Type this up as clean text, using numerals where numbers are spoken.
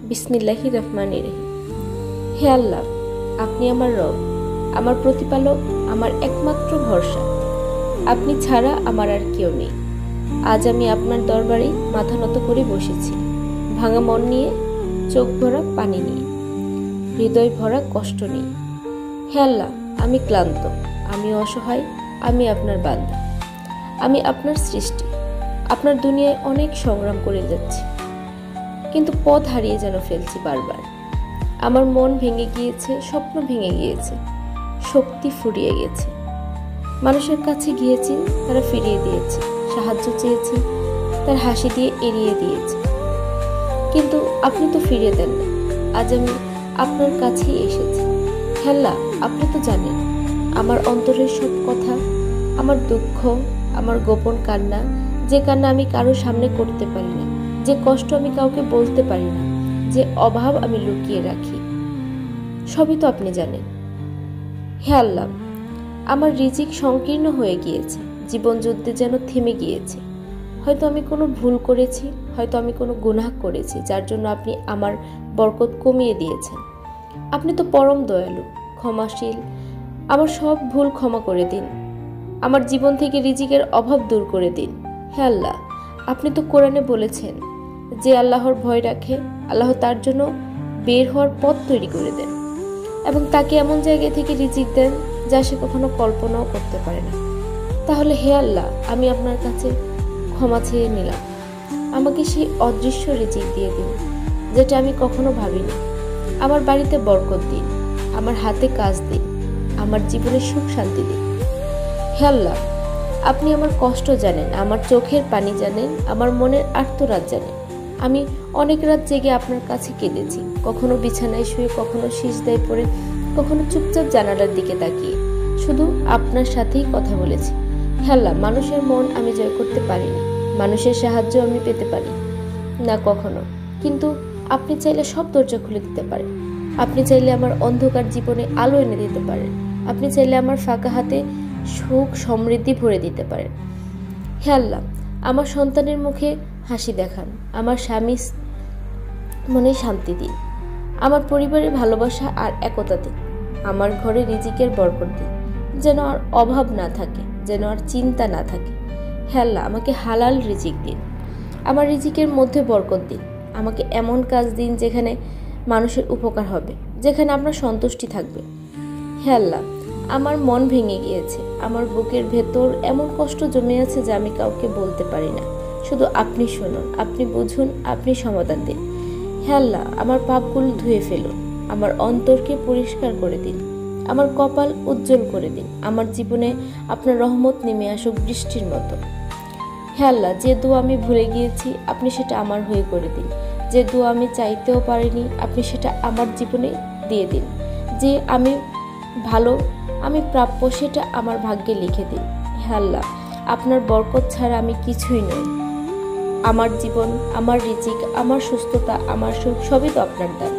বিসমিল্লাহির রহমানির রহিম। হে আল্লাহ, আপনি আমার রব, আমার প্রতিপালক, আমার একমাত্র ভরসা। আপনি ছাড়া আমার আর কেউ নেই। আজ আমি আপনার দরবারে মাথা নত করে বসেছি, ভাঙা মন নিয়ে, চোখ ভরা পানি নিয়ে, হৃদয় ভরা কষ্ট নিয়ে। হে আল্লাহ, আমি ক্লান্ত, আমি অসহায়, আমি আপনার বান্দা, আমি আপনার সৃষ্টি। আপনার দুনিয়ায় অনেক সংগ্রাম করে যাচ্ছি, কিন্তু পথ হারিয়ে যেন ফেলছি বারবার। আমার মন ভেঙে গিয়েছে, স্বপ্ন ভেঙে গিয়েছে, শক্তি ফুরিয়ে গেছে। মানুষের কাছে গিয়েছি, তারা ফিরিয়ে দিয়েছে। সাহায্য চেয়েছি, তার হাসি দিয়ে এড়িয়ে দিয়েছে। কিন্তু আপনি তো ফিরিয়ে দেন না। আজ আমি আপনার কাছেই এসেছি। খেলা, আপনি তো জানেন আমার অন্তরের সব কথা, আমার দুঃখ, আমার গোপন কান্না, যে কান্না আমি কারোর সামনে করতে পারি না, যে কষ্ট আমি কাউকে বলতে পারি না, যে অভাব আমি লুকিয়ে রাখি, সবই তো আপনি জানেন। হে আল্লাহ, আমার রিজিক সংকীর্ণ হয়ে গিয়েছে, জীবন যুদ্ধে যেন থেমে গিয়েছে। হয়তো আমি কোনো ভুল করেছি, হয়তো আমি কোনো গুনাহ করেছি, যার জন্য আপনি আমার বরকত কমিয়ে দিয়েছেন। আপনি তো পরম দয়ালু, ক্ষমাশীল। আমার সব ভুল ক্ষমা করে দিন। আমার জীবন থেকে রিজিকের অভাব দূর করে দিন। হে আল্লাহ, আপনি তো কোরআনে বলেছেন, যে আল্লাহর ভয় রাখে, আল্লাহ তার জন্য বের হওয়ার পথ তৈরি করে দেন এবং তাকে এমন জায়গা থেকে রিজিক দেন যা সে কখনো কল্পনাও করতে পারে না। তাহলে হে আল্লাহ, আমি আপনার কাছে ক্ষমা চেয়ে নিলাম। আমাকে সেই অদৃশ্য রিজিক দিয়ে দিন, যেটা আমি কখনো ভাবিনি। আমার বাড়িতে বরকত দিন, আমার হাতে কাজ দিন, আমার জীবনে সুখ শান্তি দিন। হে আল্লাহ, আপনি আমার কষ্ট জানেন, আমার চোখের পানি জানেন, আমার মনের আর্তরাত জানেন। আমি অনেক রাত জেগে আপনার কাছে কেঁদেছি, কখনো বিছানায় শুয়ে, কখনো সিজদায় পড়ে, কখনো চুপচাপ জানালার দিকে তাকিয়ে শুধু আপনার সাথেই কথা বলেছি। হে আল্লাহ, মানুষের মন আমি জয় করতে পারিনি, মানুষের সাহায্য আমি পেতে পারি না কখনো, কিন্তু আপনি চাইলে সব দরজা খুলে দিতে পারেন। আপনি চাইলে আমার অন্ধকার জীবনে আলো এনে দিতে পারেন। আপনি চাইলে আমার ফাঁকা হাতে সুখ সমৃদ্ধি ভরে দিতে পারেন। হে আল্লাহ, আমার সন্তানের মুখে হাসি দেখান, আমার স্বামী মনে শান্তি দিন, আমার পরিবারের ভালোবাসা আর একতা দিন, আমার ঘরে রিজিকের বরকত দিন, যেন আর অভাব না থাকে, যেন আর চিন্তা না থাকে। হে আল্লাহ, আমাকে হালাল রিজিক দিন, আমার রিজিকের মধ্যে বরকত দিন। আমাকে এমন কাজ দিন যেখানে মানুষের উপকার হবে, যেখানে আপনার সন্তুষ্টি থাকবে। হে আল্লাহ, আমার মন ভেঙে গিয়েছে, আমার বুকের ভেতর এমন কষ্ট জমে আছে যা আমি কাউকে বলতে পারি না। শুধু আপনি শুনুন, আপনি বুঝুন, আপনি সমাধান দিন। হে আল্লাহ, আমার পাপগুলো ধুয়ে ফেলুন, আমার অন্তরকে পরিষ্কার করে দিন, আমার কপাল উজ্জ্বল করে দিন, আমার জীবনে আপনার রহমত নেমে আসুক বৃষ্টির মতো। হে আল্লাহ, যে দোয়া আমি ভুলে গিয়েছি, আপনি সেটা আমার হয়ে করে দিন। যে দোয়া আমি চাইতেও পারিনি, আপনি সেটা আমার জীবনে দিয়ে দিন। যে আমি ভালো, আমি প্রাপ্য, সেটা আমার ভাগ্যে লিখে দিন। হে আল্লাহ, আপনার বরকত ছাড়া আমি কিছুই নই। আমার জীবন, আমার রিজিক, আমার সুস্থতা, আমার সুখ সবই তো আপনার দান।